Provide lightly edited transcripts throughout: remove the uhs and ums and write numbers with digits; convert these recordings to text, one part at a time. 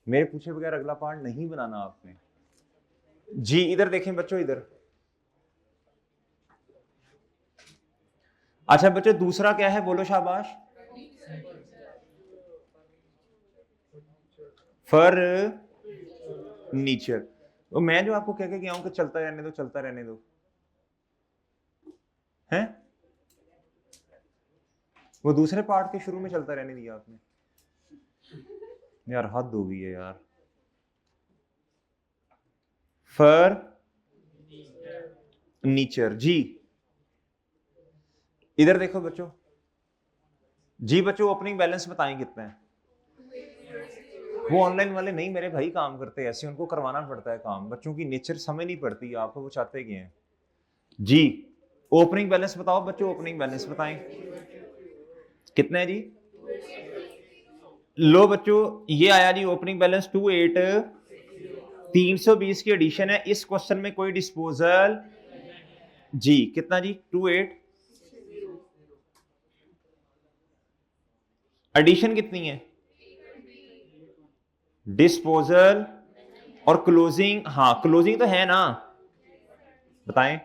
मेरे पूछे बगैर अगला पार्ट नहीं बनाना आपने। जी इधर देखें बच्चों, इधर। अच्छा बच्चों दूसरा क्या है, बोलो शाबाश। फर्नीचर। तो मैं जो आपको कह के गया हूं कि चलता रहने दो, चलता रहने दो, हैं वो दूसरे पार्ट के शुरू में चलता रहने दिया आपने। यार हद हो गई है यार। फर्नीचर जी। इधर देखो बच्चों। जी बच्चों ओपनिंग बैलेंस बताएं कितना है। वो ऑनलाइन वाले नहीं मेरे भाई काम करते ऐसे, उनको करवाना पड़ता है काम। बच्चों की नेचर समझ नहीं पड़ती आपको, वो चाहते क्या हैं। जी ओपनिंग बैलेंस बताओ बच्चों, ओपनिंग बैलेंस बताएं कितना है जी। लो बच्चों ये आया जी ओपनिंग बैलेंस 28। 320 की एडिशन है। इस क्वेश्चन में कोई डिस्पोजल जी कितना जी 28। एडिशन कितनी है, डिस्पोजल और क्लोजिंग। हाँ क्लोजिंग तो है ना, बताएं।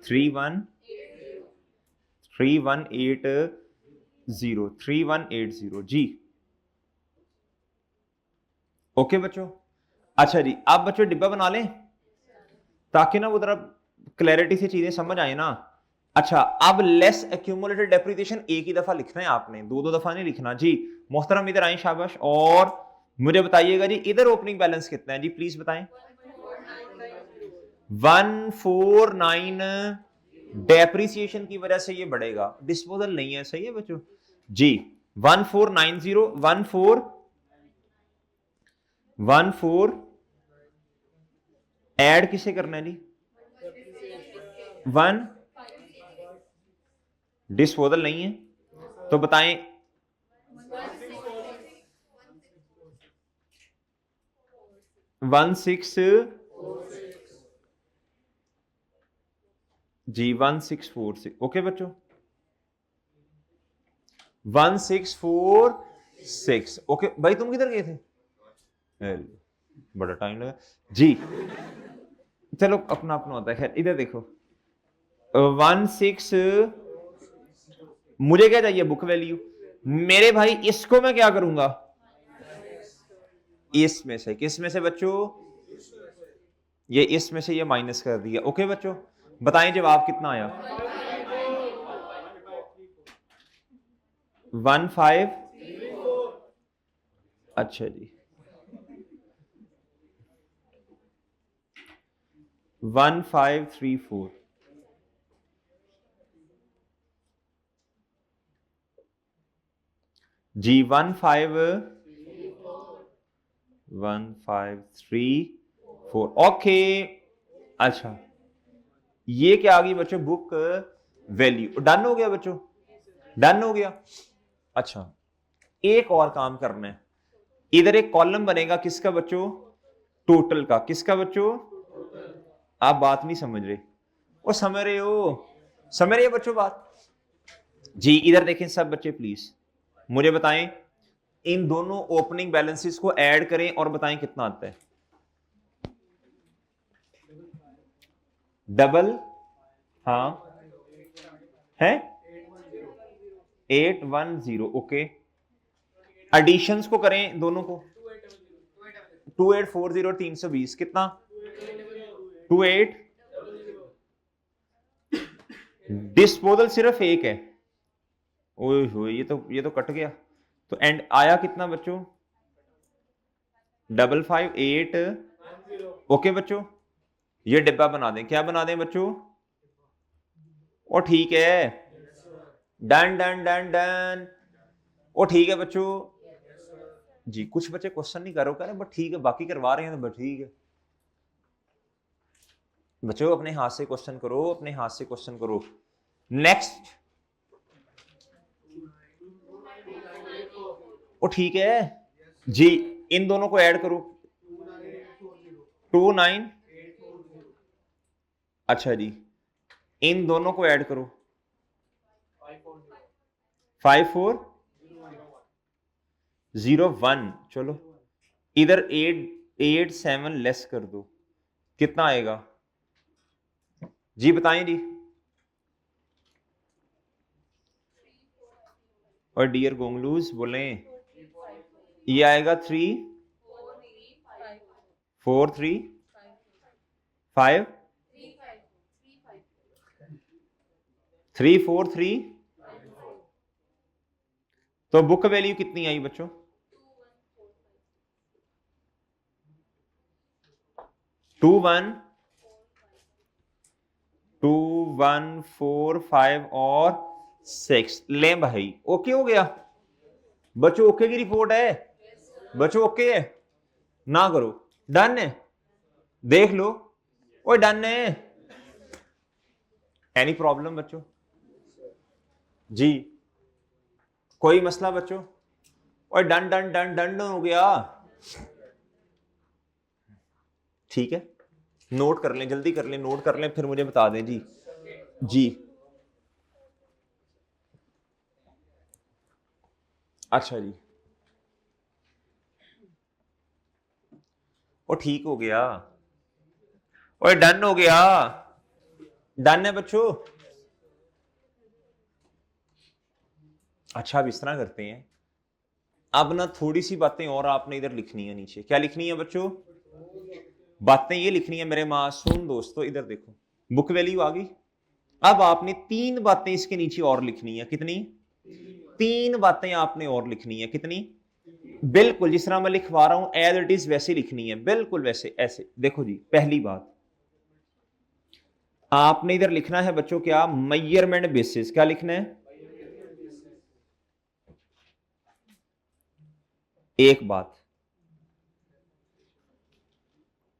3180 जी। ओके बच्चों। अच्छा जी अब बच्चों डिब्बा बना लें ताकि ना वो जरा क्लैरिटी से चीजें समझ आए ना। अच्छा अब लेस एक्यूमुलेटेड डेप्रिसिएशन एक ही दफा लिखना है आपने, दो दो दफा नहीं लिखना जी। मोहतरम इधर आए शाबाश, और मुझे बताइएगा जी इधर ओपनिंग बैलेंस कितना है जी, प्लीज बताएं। 149। डेप्रिसिएशन की वजह से ये बढ़ेगा, डिस्पोजल नहीं है, सही है बच्चों जी। 1490 14 ऐड किसे करना है जी, 1 डिस्पोजल नहीं है तो बताएं। 16 जी 1646। ओके बच्चों 1646। ओके भाई तुम किधर गए थे, बड़ा टाइम लगा जी। चलो अपना अपना होता है, खैर इधर देखो 16। मुझे क्या चाहिए, बुक वैल्यू। मेरे भाई इसको मैं क्या करूंगा, इसमें से किस में से बच्चों, ये इसमें से ये माइनस कर दिया। ओके बच्चों बताएं जवाब कितना आया। 15। अच्छा जी 1534 जी 1534। ओके अच्छा ये क्या आ गई बच्चों, बुक वैल्यू। डन हो गया बच्चों, डन हो गया। अच्छा एक और काम करना है, इधर एक कॉलम बनेगा किसका बच्चों, टोटल का। किसका बच्चों, आप बात नहीं समझ रहे, वो समझ रहे हो, समझ रहे हो बच्चों बात जी। इधर देखें सब बच्चे प्लीज, मुझे बताएं इन दोनों ओपनिंग बैलेंसेस को ऐड करें और बताएं कितना आता है। डबल हाँ है 810। ओके एडिशंस को करें दोनों को, 2840 320 कितना 28। डिस्पोजल सिर्फ एक है, ओए होए ये तो कट गया। तो एंड आया कितना बच्चों 558। ओके बच्चों ये डिब्बा बना दें, क्या बना दें बच्चों, ओ ठीक है, डन डन डन डन। ओ ठीक है बच्चों जी। कुछ बच्चे क्वेश्चन नहीं करो करें बट ठीक है, बाकी करवा रहे हैं तो बट ठीक है। बच्चों अपने हाथ से क्वेश्चन करो, अपने हाथ से क्वेश्चन करो। नेक्स्ट ओ ठीक है जी, इन दोनों को ऐड करो 29। अच्छा जी इन दोनों को ऐड करो 54। 0.1, चलो इधर 8.7 लेस कर दो, कितना आएगा जी, बताएं जी। और डियर गोंगलूज बोलें, ये आएगा 3 4 3 5 3 4 3। तो बुक वैल्यू कितनी आई बच्चों? 2 1 2 1 4 5 और 6 ले भाई, ओके हो गया बच्चों? ओके की रिपोर्ट है बच्चों? ओके है ना? करो डन है, देख लो ओए डन है। एनी प्रॉब्लम बच्चों जी? कोई मसला बच्चों? ओए डन डन डन डन हो गया, ठीक है। नोट कर लें, जल्दी कर लें, नोट कर लें, फिर मुझे बता दें जी। जी अच्छा जी, ओ ठीक हो गया, ओए डन हो गया, डन है बच्चों। अच्छा अब इस तरह करते हैं, अब ना थोड़ी सी बातें और आपने इधर लिखनी है नीचे। क्या लिखनी है बच्चों? बातें ये लिखनी है मेरे मासूम दोस्तों, इधर देखो बुक वैल्यू आ गई। अब आपने 3 बातें इसके नीचे और लिखनी है। कितनी? 3 बातें आपने और लिखनी है। कितनी? बिल्कुल जिस तरह मैं लिखवा रहा हूं एज इट इज वैसे लिखनी है, बिल्कुल वैसे। ऐसे देखो जी, पहली बात आपने इधर लिखना है बच्चों, क्या? Measurement basis. क्या लिखना है? एक बात,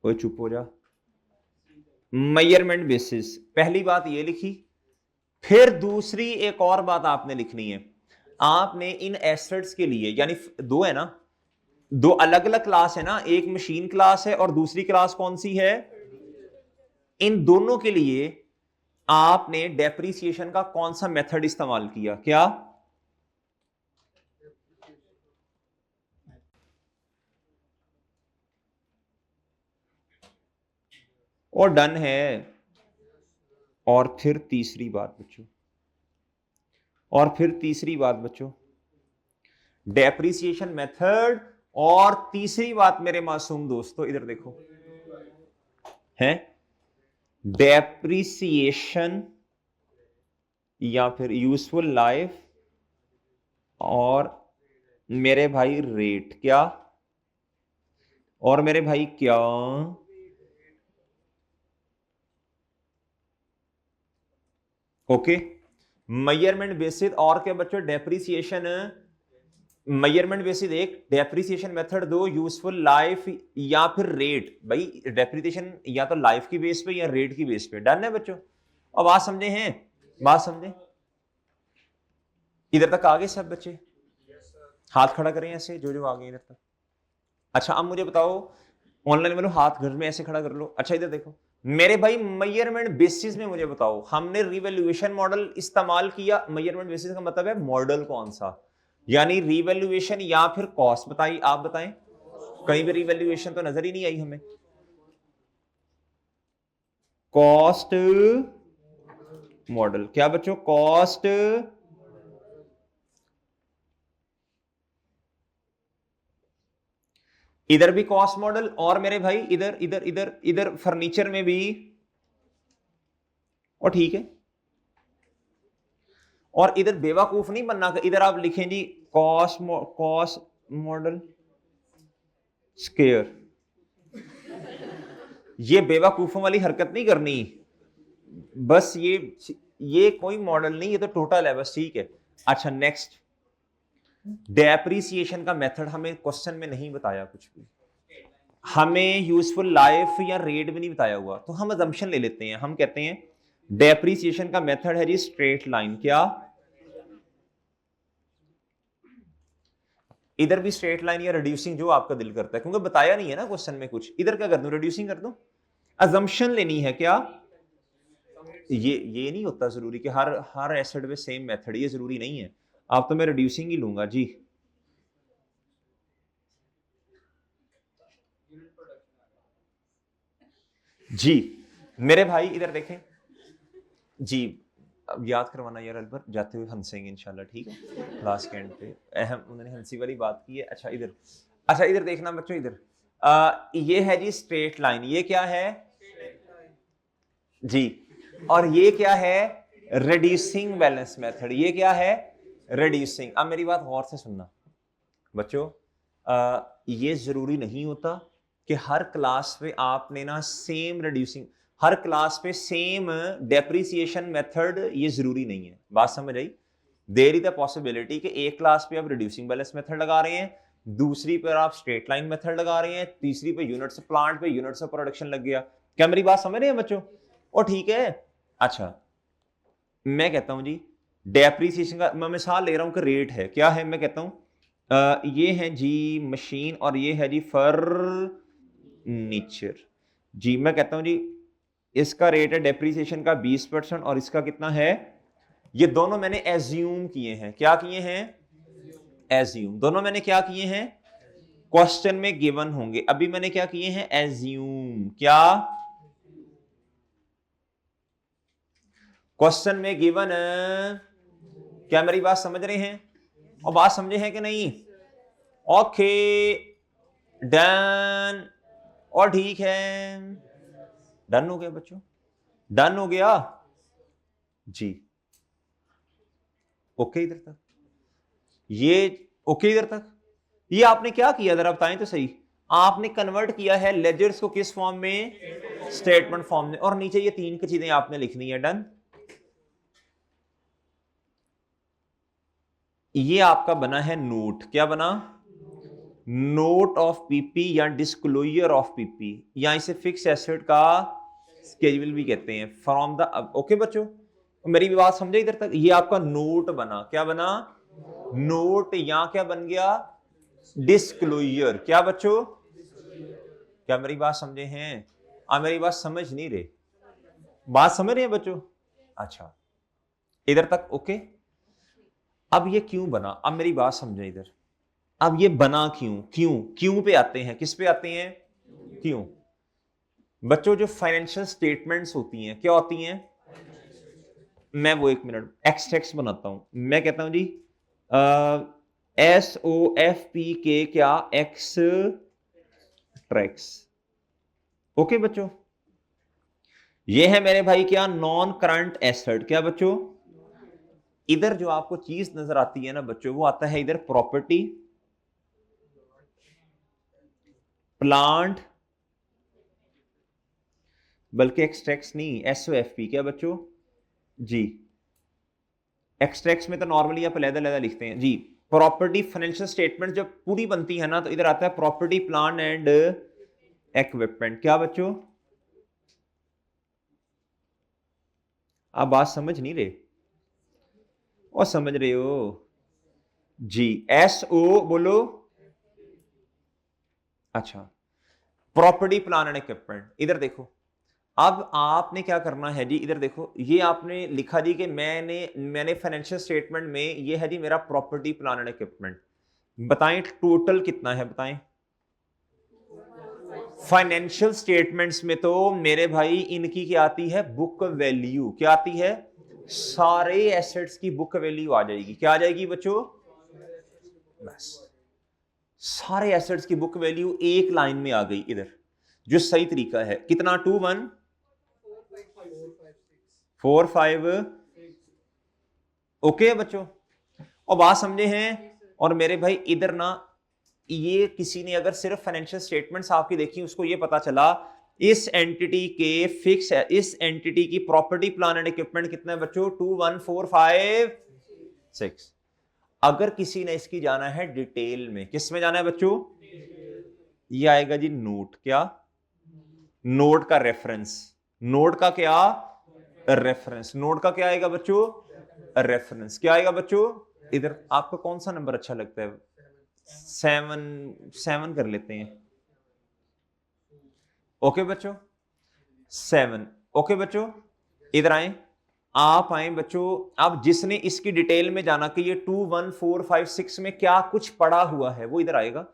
कोई चुप हो जा, मेजरमेंट बेसिस, पहली बात ये लिखी। फिर दूसरी एक और बात आपने लिखनी है, आपने इन एसेट्स के लिए, यानी दो है ना, दो अलग अलग क्लास है ना, एक मशीन क्लास है और दूसरी क्लास कौन सी है? इन दोनों के लिए आपने डेप्रिसिएशन का कौन सा मेथड इस्तेमाल किया? क्या? और डन है। और फिर तीसरी बात बच्चों, और फिर तीसरी बात बच्चों, डेप्रिसिएशन मेथड। और तीसरी बात मेरे मासूम दोस्तों इधर देखो, है डेप्रिसिएशन या फिर यूजफुल लाइफ और मेरे भाई रेट। क्या? और मेरे भाई क्या? ओके, मेजरमेंट बेसिस और क्या बच्चों? डेप्रिसिएशन। मेजरमेंट बेसिस एक, डेप्रिसिएशन मेथड दो, यूजफुल लाइफ या फिर रेट। भाई डेप्रिसिएशन या तो लाइफ की बेस पे या रेट की बेस पे। डन है बच्चों? अब बात समझे हैं? बात समझे? इधर तक आ गए सब बच्चे? हाथ खड़ा करें ऐसे जो जो आ गए इधर तक। अच्छा अब मुझे बताओ, ऑनलाइन में लो, हाथ घर में ऐसे खड़ा कर लो। अच्छा इधर देखो मेरे भाई, मेजरमेंट बेसिस में मुझे बताओ, हमने रिवैल्यूएशन मॉडल इस्तेमाल किया। मेजरमेंट बेसिस का मतलब है मॉडल कौन सा, यानी रिवैल्यूएशन या फिर कॉस्ट। बताइए, आप बताएं, कहीं भी रिवैल्यूएशन तो नजर ही नहीं आई हमें। Cost model. क्या बच्चों? कॉस्ट। इधर भी कॉस्ट मॉडल, और मेरे भाई इधर इधर इधर इधर फर्नीचर में भी। और ठीक है, और इधर बेवकूफ नहीं बनना, इधर आप लिखें जी कॉस्ट मॉडल स्केयर। ये बेवकूफों वाली हरकत नहीं करनी, बस ये कोई मॉडल नहीं, ये तो टोटल है बस, ठीक है। अच्छा नेक्स्ट, डेप्रिसिएशन का मेथड हमें क्वेश्चन में नहीं बताया कुछ भी, हमें यूजफुल लाइफ या रेट भी नहीं बताया हुआ, तो हम अजम्पशन ले लेते हैं। हम कहते हैं डेप्रिसिएशन का मेथड है जी स्ट्रेट लाइन। क्या? इधर भी स्ट्रेट लाइन या रिड्यूसिंग, जो आपका दिल करता है, क्योंकि बताया नहीं है ना क्वेश्चन में कुछ। इधर क्या कर दूं? रिड्यूसिंग कर दूं। अजम्पशन लेनी है। क्या? ये नहीं होता जरूरी कि हर हर एसिड में सेम मेथड, ये जरूरी नहीं है। आप तो मैं रिड्यूसिंग ही लूंगा जी। जी मेरे भाई इधर देखें जी, अब याद करवाना यार अलबर, जाते हुए हंसेंगे इंशाल्लाह, ठीक है क्लास के एंड पे। अहम उन्होंने हंसी वाली बात की है। अच्छा इधर देखना बच्चों, इधर ये है जी स्ट्रेट लाइन, ये क्या है जी, और ये क्या है रिड्यूसिंग बैलेंस मेथड, ये क्या है रिड्यूसिंग। अब मेरी बात गौर से सुनना बच्चों, ये जरूरी नहीं होता कि हर क्लास पे आपने ना सेम रिड्यूसिंग, हर क्लास पे सेम डेप्रिसिएशन मेथड, ये जरूरी नहीं है। बात समझ आई? देयर इज द पॉसिबिलिटी कि एक क्लास पे आप रिड्यूसिंग बैलेंस मेथड लगा रहे हैं, दूसरी पर आप स्ट्रेट लाइन मेथड लगा रहे हैं, तीसरी पे यूनिट्स ऑफ प्लांट पे यूनिट्स ऑफ प्रोडक्शन लग गया। क्या मेरी बात समझ रहे हैं बच्चों? और ठीक है, अच्छा मैं कहता हूं जी डेप्रिसिएशन का मैं मिसाल ले रहा हूं कि रेट है, क्या है, मैं कहता हूं ये है जी मशीन और ये है जी फर्नीचर। जी मैं कहता हूं जी इसका रेट है डेप्रिसिएशन का 20% और इसका कितना है, ये दोनों मैंने एज्यूम किए हैं। क्या किए हैं? एज्यूम। दोनों मैंने क्या किए हैं? क्वेश्चन में गिवन होंगे। अभी मैंने क्या किए हैं? एज्यूम। क्या क्वेश्चन में गिवन? क्या मेरी बात समझ रहे हैं? और बात समझे हैं कि नहीं? Okay done. और ठीक है, डन हो गया बच्चों, डन हो गया जी। ओके इधर तक, ये ओके इधर तक। ये आपने क्या किया जरा बताएं तो सही? आपने कन्वर्ट किया है लेजर्स को किस फॉर्म में? स्टेटमेंट फॉर्म में। और नीचे ये तीन की चीजें आपने लिखनी है। डन। ये आपका बना है नोट। क्या बना? नोट ऑफ पीपी या डिस्क्लोजर ऑफ पीपी, या इसे फिक्स एसेट का स्केड्यूल भी कहते हैं फ्रॉम द। ओके बच्चों, मेरी भी बात समझे इधर तक? ये आपका नोट बना। क्या बना? नोट। या क्या बन गया? डिस्क्लोजर। क्या बच्चों? क्या मेरी बात समझे हैं? आप मेरी बात समझ नहीं रहे? बात समझ रहे हैं बच्चों? अच्छा इधर तक ओके। अब ये क्यों बना, अब मेरी बात समझे इधर। अब ये बना क्यों? क्यों पे आते हैं, किस पे आते हैं? क्यों बच्चों? जो फाइनेंशियल स्टेटमेंट्स होती हैं क्या होती हैं? मैं वो एक मिनट एक्सट्रैक्ट्स बनाता हूं। मैं कहता हूं जी SOFP के क्या एक्सट्रैक्ट्स। ओके बच्चों, ये है मेरे भाई क्या नॉन करंट एसेट। क्या बच्चों? इधर जो आपको चीज नजर आती है ना बच्चों, वो आता है इधर प्रॉपर्टी, प्लांट, बल्कि एक्सट्रैक्ट्स नहीं, SOFP। क्या बच्चों? जी एक्सट्रैक्ट्स में तो नॉर्मली आप अलग-अलग लिखते हैं जी। प्रॉपर्टी फाइनेंशियल स्टेटमेंट जब पूरी बनती है ना तो इधर आता है प्रॉपर्टी प्लांट एंड इक्विपमेंट। क्या बच्चों? आप बात समझ नहीं रहे और समझ रहे हो जी? SO बोलो। अच्छा प्रॉपर्टी प्लांट एंड इक्विपमेंट। इधर देखो, अब आपने क्या करना है जी, इधर देखो, ये आपने लिखा जी कि मैंने फाइनेंशियल स्टेटमेंट में ये है जी मेरा प्रॉपर्टी प्लांट एंड इक्विपमेंट। बताएं टोटल कितना है, बताएं। फाइनेंशियल स्टेटमेंट्स में तो मेरे भाई इनकी क्या आती है? Book value. क्या आती है? सारे एसेट्स की बुक वैल्यू आ जाएगी। क्या आ जाएगी बच्चों? बस सारे एसेट्स की बुक वैल्यू एक लाइन में आ गई इधर, जो सही तरीका है। कितना? 21456। ओके बच्चों, और बात समझे हैं? और मेरे भाई इधर ना, ये किसी ने अगर सिर्फ फाइनेंशियल स्टेटमेंट्स आपकी देखी, उसको ये पता चला इस एंटिटी के फिक्स है, इस एंटिटी की प्रॉपर्टी प्लांट एंड इक्विपमेंट कितना है बच्चों? 21456। अगर किसी ने इसकी जाना है डिटेल में, किस में जाना है बच्चों? ये आएगा जी नोट। क्या? नोट का रेफरेंस। नोट का क्या? रेफरेंस। नोट का क्या आएगा बच्चों? रेफरेंस। क्या आएगा बच्चों? इधर आपको कौन सा नंबर अच्छा लगता है? 7 कर लेते हैं। ओके बच्चों 7। ओके बच्चों इधर आए, आप आए बच्चों। अब जिसने इसकी डिटेल में जाना कि ये 21456 में क्या कुछ पड़ा हुआ है, वो इधर आएगा।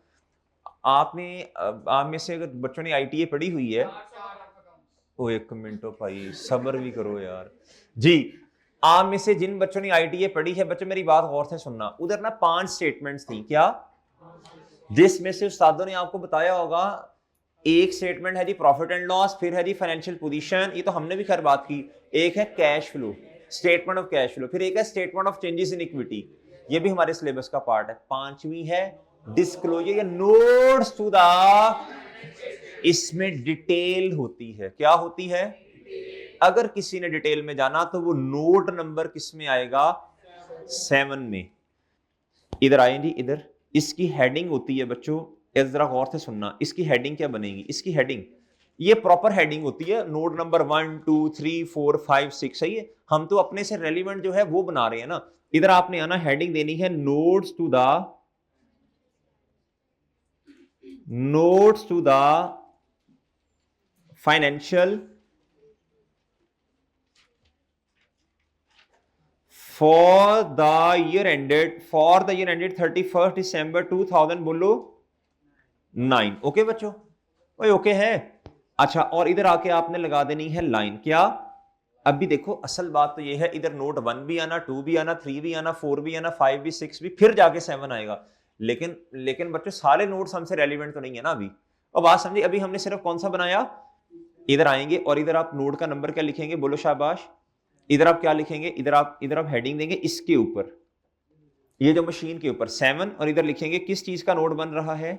आपने आप में से अगर बच्चों ने आईटीए पढ़ी हुई है, ओ एक मिनटो भाई सब्र भी करो यार जी, आप में से जिन बच्चों ने आईटीए पढ़ी है, बच्चों मेरी बात गौर से सुनना, उधर ना 5 स्टेटमेंट्स थी, क्या? जिसमें से उस्तादों ने आपको बताया होगा, एक स्टेटमेंट है जी प्रॉफिट एंड लॉस, फिर है जी फाइनेंशियल पोजीशन, ये तो हमने भी खैर बात की, एक है cash flow, statement of cash flow, फिर एक है statement of changes in equity, ये भी हमारे सिलेबस का पार्ट है। पांचवी है डिस्क्लोजर या नोट्स टू द, इसमें डिटेल होती है, क्या होती है? अगर किसी ने डिटेल में जाना तो वो नोट नंबर किस में आएगा? 7 में। इधर आए जी, इधर इसकी हेडिंग होती है बच्चों, जरा गौर से सुनना, इसकी हेडिंग क्या बनेगी? इसकी हेडिंग, ये प्रॉपर हेडिंग होती है, नोट नंबर 1 2 3 4 5 6, सही है, हम तो अपने से रेलिवेंट जो है वो बना रहे हैं ना। इधर आपने आना, हेडिंग देनी है notes to the financial for the year ended 31st December 2000 बोलो 9। ओके बच्चों, ओए ओके है। अच्छा, और इधर आके आपने लगा देनी है लाइन, क्या? अभी देखो असल बात तो ये है, इधर नोट 1 भी आना, 2 भी आना, 3 भी आना, 4 भी आना, 5 भी, 6 भी, फिर जाके 7 आएगा। लेकिन बच्चों सारे नोट्स हमसे रेलिवेंट तो नहीं है ना अभी। और बात समझिए, अभी हमने सिर्फ कौन सा बनाया? इधर आएंगे और इधर आप नोट का नंबर क्या लिखेंगे, बोलो शाबाश। इधर आप क्या लिखेंगे? इधर आप हेडिंग देंगे इसके ऊपर, ये जो मशीन के ऊपर 7, और इधर लिखेंगे किस चीज का नोट बन रहा है?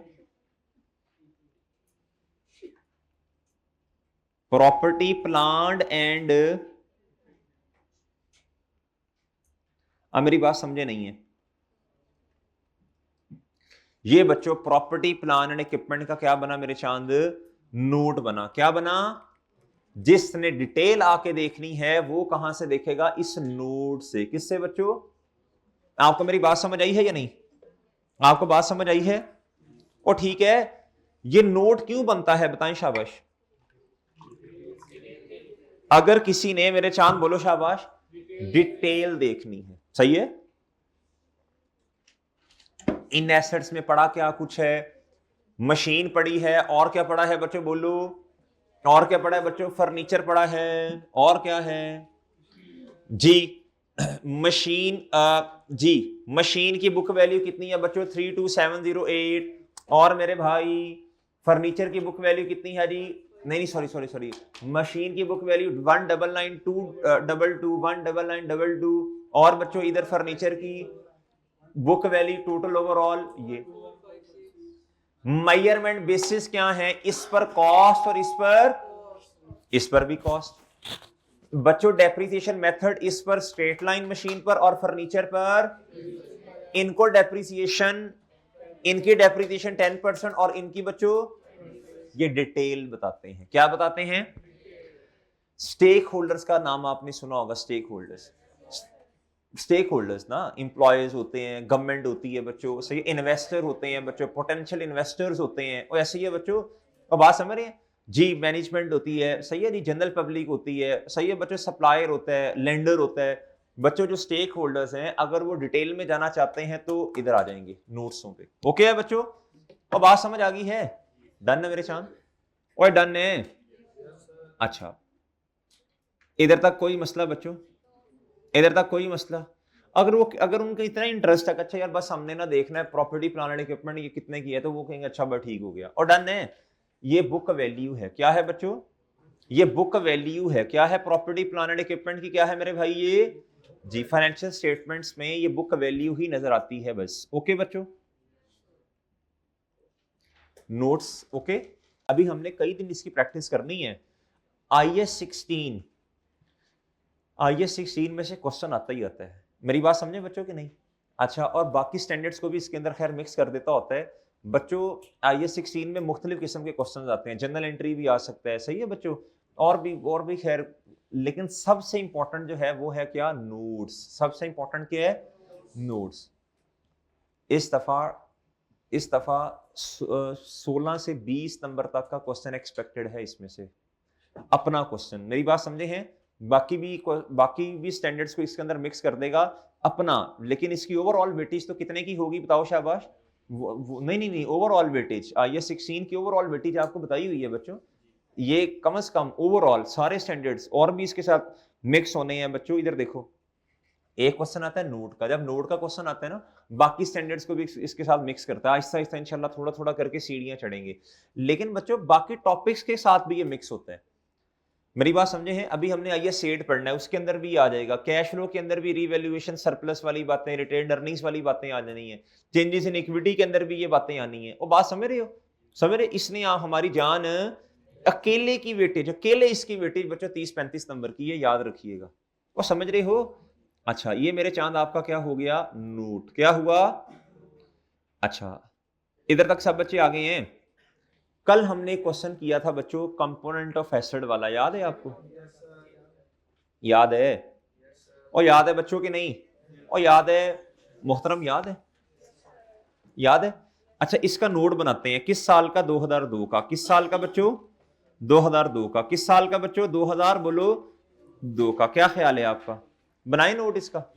प्रॉपर्टी प्लांट एंड, अब मेरी बात समझे नहीं है? ये बच्चों प्रॉपर्टी प्लान एंड इक्विपमेंट का क्या बना मेरे चांद? नोट बना। क्या बना? जिसने डिटेल आके देखनी है वो कहां से देखेगा? इस नोट से। किससे बच्चों? आपको मेरी बात समझ आई है या नहीं? आपको बात समझ आई है? और ठीक है, ये नोट क्यों बनता है बताएं शाबाश। अगर किसी ने, मेरे चांद बोलो शाबाश, डिटेल देखनी है, सही है। इन एसेट्स में पड़ा क्या कुछ है? मशीन पड़ी है, और क्या पड़ा है बच्चों बोलो? और क्या पड़ा है बच्चों? फर्नीचर पड़ा है, और क्या है जी? मशीन, जी मशीन की बुक वैल्यू कितनी है बच्चों? 32708। और मेरे भाई फर्नीचर की बुक वैल्यू कितनी है जी? नहीं सॉरी, मशीन की बुक वैल्यू 199222 199922। और बच्चों इधर फर्नीचर की बुक वैल्यू टोटल ओवरऑल, ये मेजरमेंट बेसिस क्या है? इस पर कॉस्ट और इस पर भी कॉस्ट। बच्चों डेप्रिसिएशन मेथड, इस पर स्ट्रेट लाइन मशीन पर और फर्नीचर पर, इनको डेप्रिसिएशन, इनकी डेप्रिसिएशन 10% और इनकी बच्चों ये डिटेल बताते हैं। क्या बताते हैं? स्टेक होल्डर्स का नाम आपने सुना होगा, स्टेक होल्डर्स ना, इंप्लॉयज होते हैं, गवर्नमेंट होती है बच्चों, सही, इन्वेस्टर होते हैं बच्चों, पोटेंशियल इन्वेस्टर्स होते हैं, और ऐसे ही है बच्चों। और बात समझ रहे हैं जी? मैनेजमेंट होती है, सही है जी, जनरल पब्लिक होती है, सही है बच्चों, सप्लायर होता है, लेंडर होता है बच्चों। जो स्टेक होल्डर्स हैं, अगर वो डिटेल में जाना चाहते हैं तो इधर आ जाएंगे नोट्सों पे। ओके है बच्चों? और बात समझ आ गई है? डन है मेरे चांद? और डन है? अच्छा, इधर तक कोई मसला बच्चों? इधर तक कोई मसला? अगर उनका इतना इंटरेस्ट है, अच्छा यार बस हमने ना देखना है प्रॉपर्टी प्लान एंड इक्विपमेंट ये कितने की है, तो वो कहेंगे अच्छा बस ठीक हो गया और डन है। ये बुक वैल्यू है, क्या है बच्चों? ये बुक वैल्यू है। क्या है? प्रॉपर्टी प्लान एंड इक्विपमेंट की क्या है मेरे भाई? ये जी फाइनेंशियल स्टेटमेंट्स में ये बुक वैल्यू ही नजर आती है बस। ओके बच्चों, नोट्स ओके। अभी हमने कई दिन इसकी प्रैक्टिस करनी है। IS 16 में से क्वेश्चन आता ही आता है। मेरी बात समझे बच्चों कि नहीं? अच्छा, और बाकी स्टैंडर्ड्स को भी इसके अंदर खैर मिक्स कर देता होता है बच्चों। IS 16 में मुख्तलिफ किस्म के क्वेश्चन आते हैं, जनरल एंट्री भी आ सकता है, सही है बच्चों, और भी खैर। लेकिन सबसे इंपॉर्टेंट जो है वो है क्या? नोट्स। सबसे इंपॉर्टेंट क्या है? नोट्स। इस दफा 16 से 20 नंबर तक का क्वेश्चन एक्सपेक्टेड है इसमें से, अपना क्वेश्चन। मेरी बात समझे हैं? बाकी भी स्टैंडर्ड्स को इसके अंदर मिक्स कर देगा अपना, लेकिन इसकी ओवरऑल वेटेज तो कितने की होगी बताओ शाबाश? नहीं नहीं नहीं, ओवरऑल वेटेज IS 16 की ओवरऑल वेटेज आपको बताई हुई है बच्चों। ये कम से कम ओवरऑल सारे स्टैंडर्ड्स और भी इसके साथ मिक्स होने हैं बच्चों। इधर देखो, एक क्वेश्चन आता है नोट का, जब नोट का क्वेश्चन आता है ना, बाकी स्टैंडर्ड्स को भी इसके साथ मिक्स करता है। आहिस्ता आहिस्ता इंशाल्लाह थोड़ा थोड़ा करके सीढ़ियां चढ़ेंगे, लेकिन बच्चों बाकी टॉपिक्स के साथ भी ये मिक्स होता है। मेरी बात समझे हैं? अभी हमने IS 8 पढ़ना है, उसके अंदर भी आ जाएगा। कैश फ्लो के अंदर भी रीवैल्यूएशन, सरप्लस वाली बातें, रिटेन्ड अर्निंग्स वाली बातें आ जानी है। चेंजेस इन इक्विटी के अंदर भी ये बातें आनी है। और बात समझ रहे हो? समझ रहे? इसने आप हमारी जान, अकेले की वेटेज, अकेले इसकी वेटेज बच्चों 30-35 नंबर की है, याद रखिएगा। और समझ रहे हो? अच्छा, ये मेरे चांद आपका क्या हो गया? नोट। क्या हुआ? अच्छा, इधर तक सब बच्चे आ गए हैं। कल हमने क्वेश्चन किया था बच्चों कंपोनेंट ऑफ एसिड वाला, याद है आपको? याद है? और याद है बच्चों की नहीं? और याद है मोहतरम? याद है? याद है? अच्छा, इसका नोट बनाते हैं। किस साल का? 2002 का। किस साल का बच्चों? 2002 का। किस साल का बच्चों? 2000 बोलो 2 का। क्या ख्याल है आपका? बनाए नोट इसका?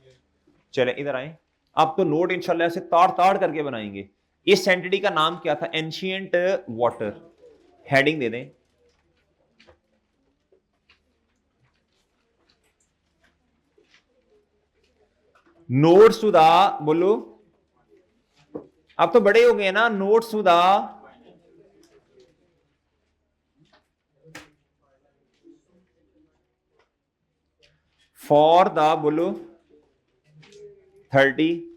चले इधर आए। अब तो नोट इंशाल्लाह ऐसे ताड़ ताड़ करके बनाएंगे। इस एंटिटी का नाम क्या था? Ancient water. हेडिंग दे दें, नोट्स टू द, बोलो, अब तो बड़े हो गए ना। Notes to the for the, बोलो 30,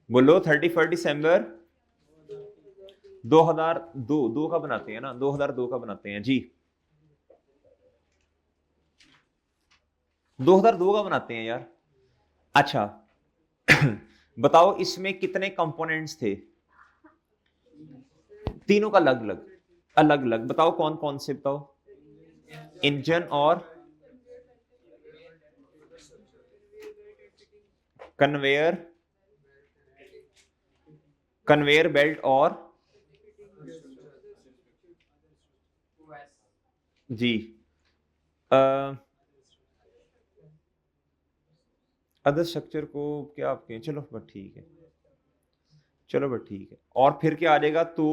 बोलो 31 दिसंबर 2002 का बनाते हैं ना, 2002 का बनाते हैं जी, 2002 का बनाते हैं यार। अच्छा बताओ इसमें कितने कंपोनेंट्स थे? तीनों का अलग अलग, अलग अलग बताओ कौन कौन से, बताओ। इंजन और कन्वेयर, कन्वेयर बेल्ट और जी अदर स्ट्रक्चर को क्या आप कहें, चलो बट ठीक है, चलो बट ठीक है। और फिर क्या आ जाएगा? तो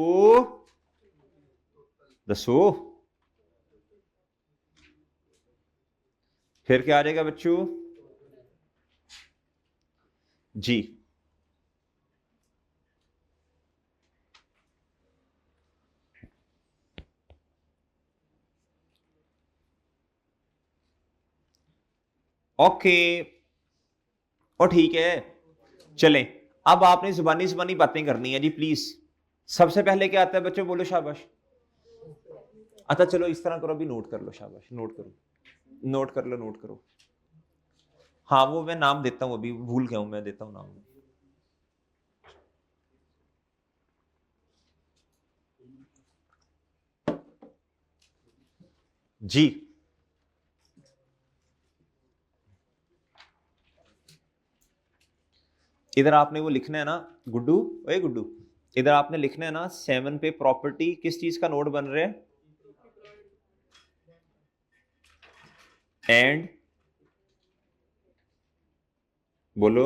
दसो, फिर क्या आ जाएगा बच्चों? जी ओके, और ठीक है। चलें, अब आपने जुबानी जुबानी बातें करनी है जी प्लीज। सबसे पहले क्या आता है बच्चों? बोलो शाबाश। अच्छा चलो इस तरह करो, अभी नोट कर लो, शाबाश नोट करो, नोट कर लो, नोट करो। हाँ वो मैं नाम देता हूं, अभी भूल गया हूं, मैं देता हूं नाम। जी इधर आपने वो लिखना है ना गुड्डू, ओए गुड्डू, इधर आपने लिखना है ना 7 पे प्रॉपर्टी किस चीज का नोट बन रहा है? एंड बोलो,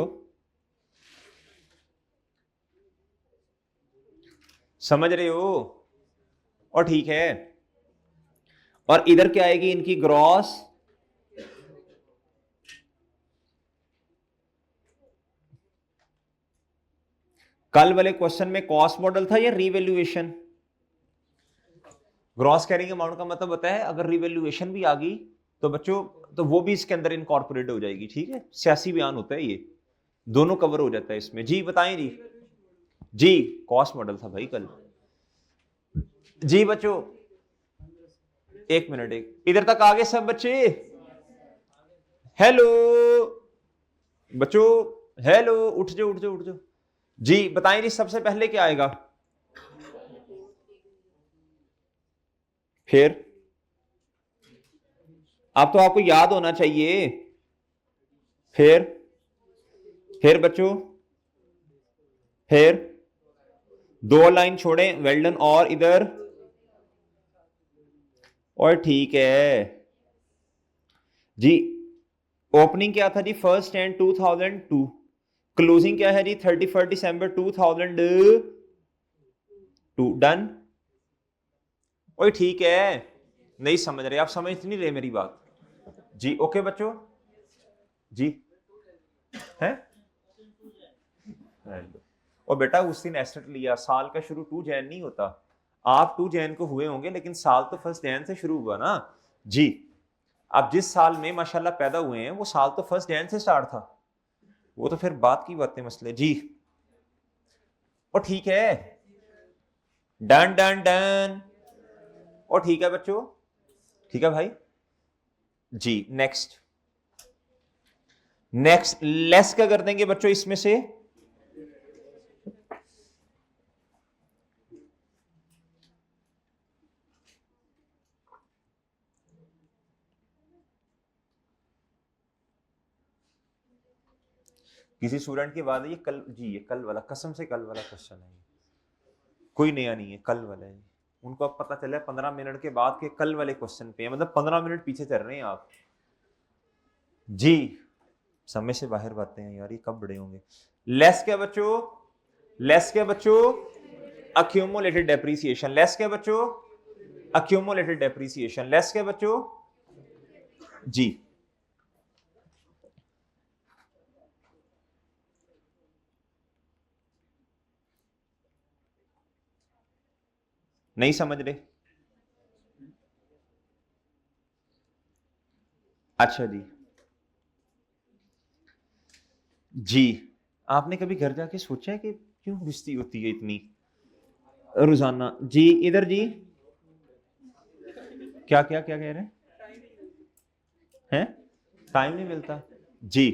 समझ रहे हो? और ठीक है। और इधर क्या आएगी इनकी? ग्रॉस कल वाले क्वेश्चन में कॉस्ट मॉडल था या रिवैल्यूएशन? ग्रॉस कैरिंग अमाउंट का मतलब होता है अगर रिवैल्यूएशन भी आ गई तो बच्चों, तो वो भी इसके अंदर इनकॉर्पोरेट हो जाएगी। ठीक है, सियासी बयान होता है ये, दोनों कवर हो जाता है इसमें। जी बताएं जी। जी कॉस्ट मॉडल था भाई कल। जी बच्चों एक मिनट, एक इधर तक आ गए सब बच्चे? हेलो बच्चों, हेलो, उठ जाओ उठ जाओ उठ जाओ। जी बताएं जी, सबसे पहले क्या आएगा? फिर अब तो आपको याद होना चाहिए। फिर बच्चों, फिर दो लाइन छोड़े, वेल्डन और इधर, और ठीक है जी। ओपनिंग क्या था जी? 1 जनवरी 2002। क्लोजिंग क्या है जी 31 दिसंबर 2002। डन। ओए ठीक है, नहीं समझ रहे आप, समझ नहीं रहे मेरी बात जी। ओके बच्चों जी है। और बेटा उस दिन एस्टेट लिया, साल का शुरू 2 जैन नहीं होता। आप 2 जैन को हुए होंगे लेकिन साल तो 1 जैन से शुरू हुआ ना जी। आप जिस साल में माशाल्लाह पैदा हुए हैं वो साल तो 1 जैन से स्टार्ट था, वो तो फिर बात की बातें मसले जी। और ठीक है, डन डन डन। और ठीक है बच्चों, ठीक है भाई जी। नेक्स्ट नेक्स्ट लेस क्या कर देंगे बच्चों इसमें से? किसी स्टूडेंट की बात है ये कल जी, ये कल वाला, कसम से कल वाला क्वेश्चन है, कोई नया नहीं है, कल वाला है। उनको अब पता चला 15 मिनट के बाद के कल वाले क्वेश्चन पे, मतलब 15 मिनट पीछे चल रहे हैं आप जी। समय से बाहर बातें हैं यार, ये कब बड़े होंगे। लेस क्या बच्चों? लेस क्या बच्चों? Accumulated depreciation. लेस क्या बच्चों? Accumulated depreciation. लेस क्या बच्चों जी? नहीं समझ रहे? अच्छा जी जी। आपने कभी घर जाके सोचा है कि क्यों बिस्ती होती है इतनी रोजाना जी? इधर जी, क्या क्या क्या कह रहे हैं? टाइम नहीं मिलता जी।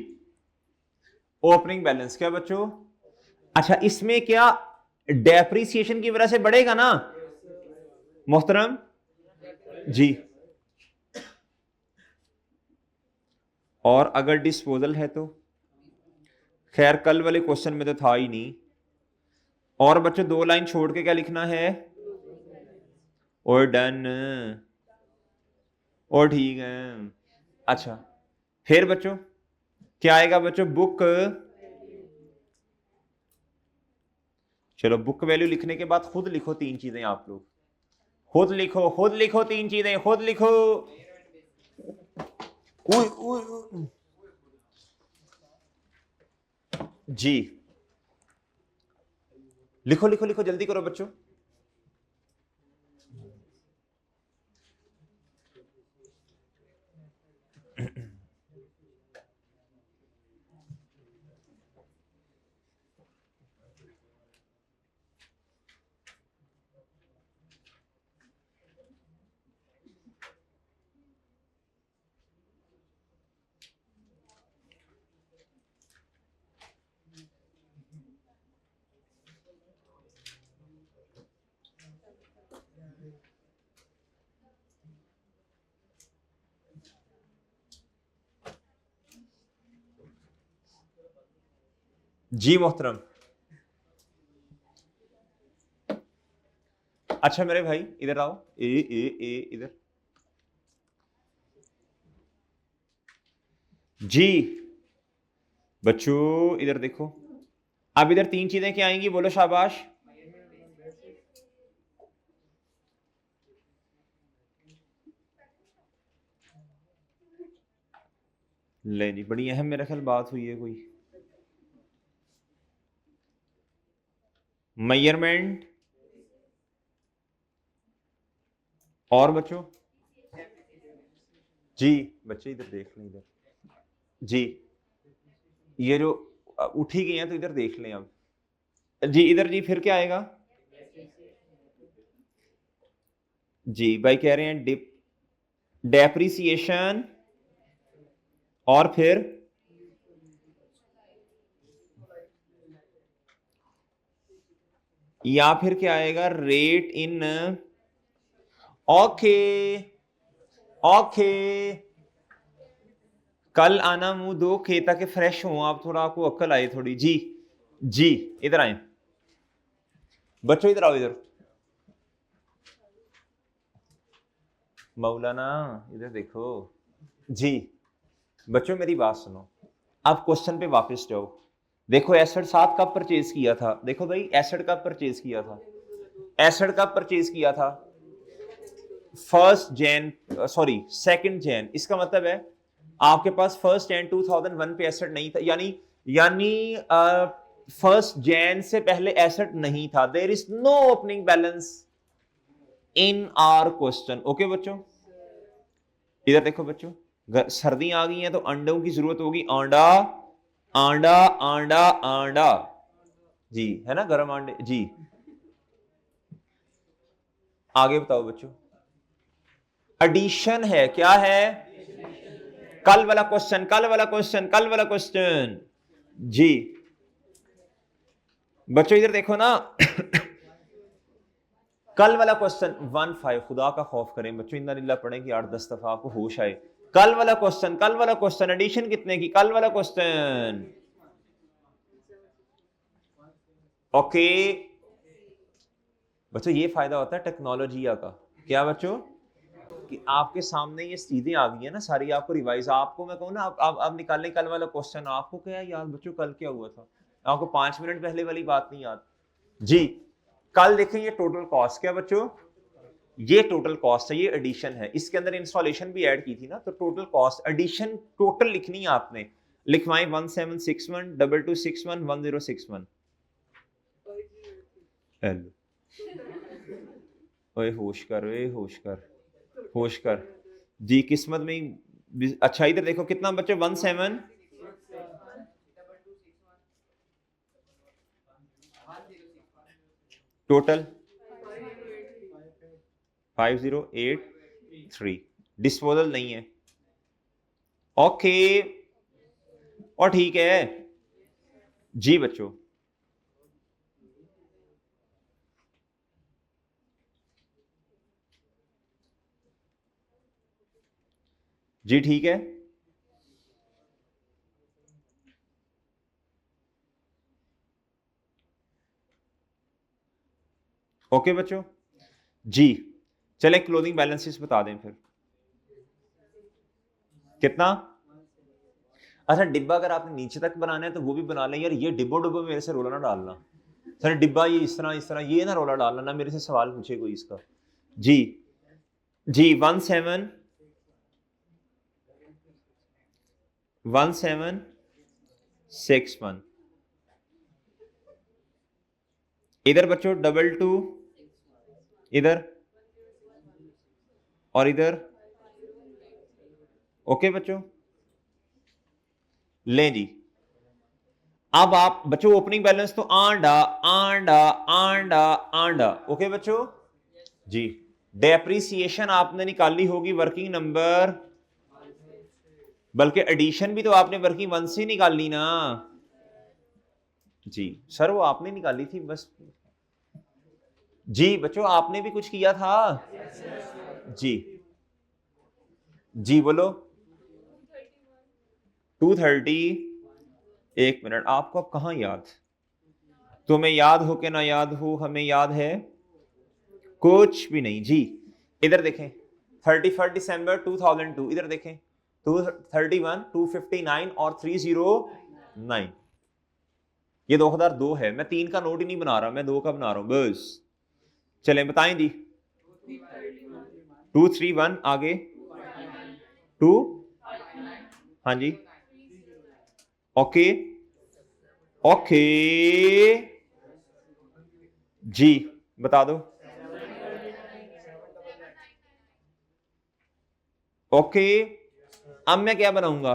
ओपनिंग बैलेंस क्या बच्चों? अच्छा इसमें क्या डेप्रीसिएशन की वजह से बढ़ेगा ना मोहतरम जी? और अगर डिस्पोजल है तो खैर कल वाले क्वेश्चन में तो था ही नहीं। और बच्चों 2 लाइन छोड़ के क्या लिखना है? और डन। और ठीक है। अच्छा फिर बच्चों क्या आएगा बच्चों? बुक, चलो बुक वैल्यू लिखने के बाद खुद लिखो 3 चीजें आप लोग, खुद लिखो, खुद लिखो 3 चीजें, खुद लिखो। उई, उई, उई। जी लिखो लिखो लिखो, जल्दी करो बच्चों। जी मोहतरम। अच्छा मेरे भाई इधर आओ, ए इधर जी। बच्चों इधर देखो, अब इधर 3 चीजें क्या आएंगी? बोलो शाबाश। ले जी, बड़ी अहम मेरा ख्याल बात हुई है कोई। मेजरमेंट और बच्चों जी, बच्चे इधर देख लें, इधर जी। ये जो उठी गई हैं तो इधर देख लें अब जी। इधर जी फिर क्या आएगा जी? भाई कह रहे हैं डिप, डेप्रिसिएशन और फिर या फिर क्या आएगा? Rate in. ओके ओके, कल आना मुंह दो के ताकि फ्रेश हो आप, थोड़ा आपको अक्ल आए थोड़ी जी। जी इधर आए बच्चों, इधर आओ इधर। मौलाना इधर देखो जी। बच्चों मेरी बात सुनो, अब क्वेश्चन पे वापस जाओ। देखो एसिड 7 कब परचेज किया था, देखो भाई एसिड कब परचेज किया था, एसिड कब परचेज किया था 1 जैन, सॉरी 2 जैन, इसका मतलब है आपके पास 1 जैन 2001 पे एसिड नहीं था, यानी यानी 1 जैन से पहले एसिड नहीं था, there is no opening balance in our question. Okay बच्चों, इधर देखो बच्चों, सर्दी आ गई है तो अंडों की जरूरत होगी, आंडा आंडा आंडा आंडा, जी है ना, गर्म अंडे जी। आगे बताओ बच्चों, एडिशन है, क्या है, कल वाला क्वेश्चन, कल वाला क्वेश्चन, कल वाला क्वेश्चन जी। बच्चों इधर देखो ना कल वाला क्वेश्चन 1-5, खुदा का खौफ करें बच्चों, इन्ना लिल्लाह पढ़ेंगे 8-10 दफा आपको होश आए। कल वाला क्वेश्चन, कल वाला क्वेश्चन, एडिशन कितने की, कल वाला क्वेश्चन। ओके बच्चों, ये फायदा होता है टेक्नोलॉजी का, क्या बच्चों, कि आपके सामने ये चीजें आ गई है ना सारी, आपको रिवाइज, आपको मैं कहूँ ना आप निकालने कल वाला क्वेश्चन, आपको क्या याद बच्चों कल क्या हुआ था, आपको 5 मिनट पहले वाली बात नहीं याद जी। कल देखेंगे टोटल कॉस्ट, क्या बच्चों, ये टोटल कॉस्ट है, ये एडिशन है, इसके अंदर इंस्टॉलेशन भी ऐड की थी ना, तो टोटल कॉस्ट एडिशन टोटल लिखनी है आपने, लिखवाएं 1761 2261 1061। ओए होश कर, ओए होश कर, होश कर जी, किस्मत में ही। अच्छा इधर देखो कितना बच्चे, 17 टोटल 5083, डिस्पोजल नहीं है। ओके और ठीक है जी बच्चों, जी ठीक है। ओके बच्चों जी, चले क्लोजिंग बैलेंसेस बता दें फिर, कितना। अच्छा डिब्बा अगर आपने नीचे तक बनाना है तो वो भी बना लें यार, ये डिब्बो डिब्बो मेरे से रोला ना डालना सर, डिब्बा ये इस तरह ये ना रोला डालना ना, मेरे से सवाल पूछे कोई इसका जी। जी 1761, इधर बच्चों 22, इधर और इधर। ओके बच्चों, ले जी, अब आप बच्चों ओपनिंग बैलेंस तो आंडा आंडा आंडा आंडा। ओके बच्चों जी, डेप्रिसिएशन आपने निकाली होगी वर्किंग नंबर, बल्कि एडिशन भी तो आपने वर्किंग 1 से निकाली ना जी। सर वो आपने निकाली थी बस जी, बच्चों आपने भी कुछ किया था जी। जी बोलो 230, 1 मिनट, आपको कहां याद, तुम्हें याद हो कि ना याद हो, हमें याद है कुछ भी नहीं जी। इधर देखें 31 दिसंबर 2002, इधर देखें 231, 259 और 309, ये 2002 है, मैं 3 का नोट ही नहीं बना रहा, मैं 2 का बना रहा हूं बस। चलें बताएं जी, 231 आगे 2, हाँ जी ओके ओके जी बता दो ओके। अब मैं क्या बनाऊंगा,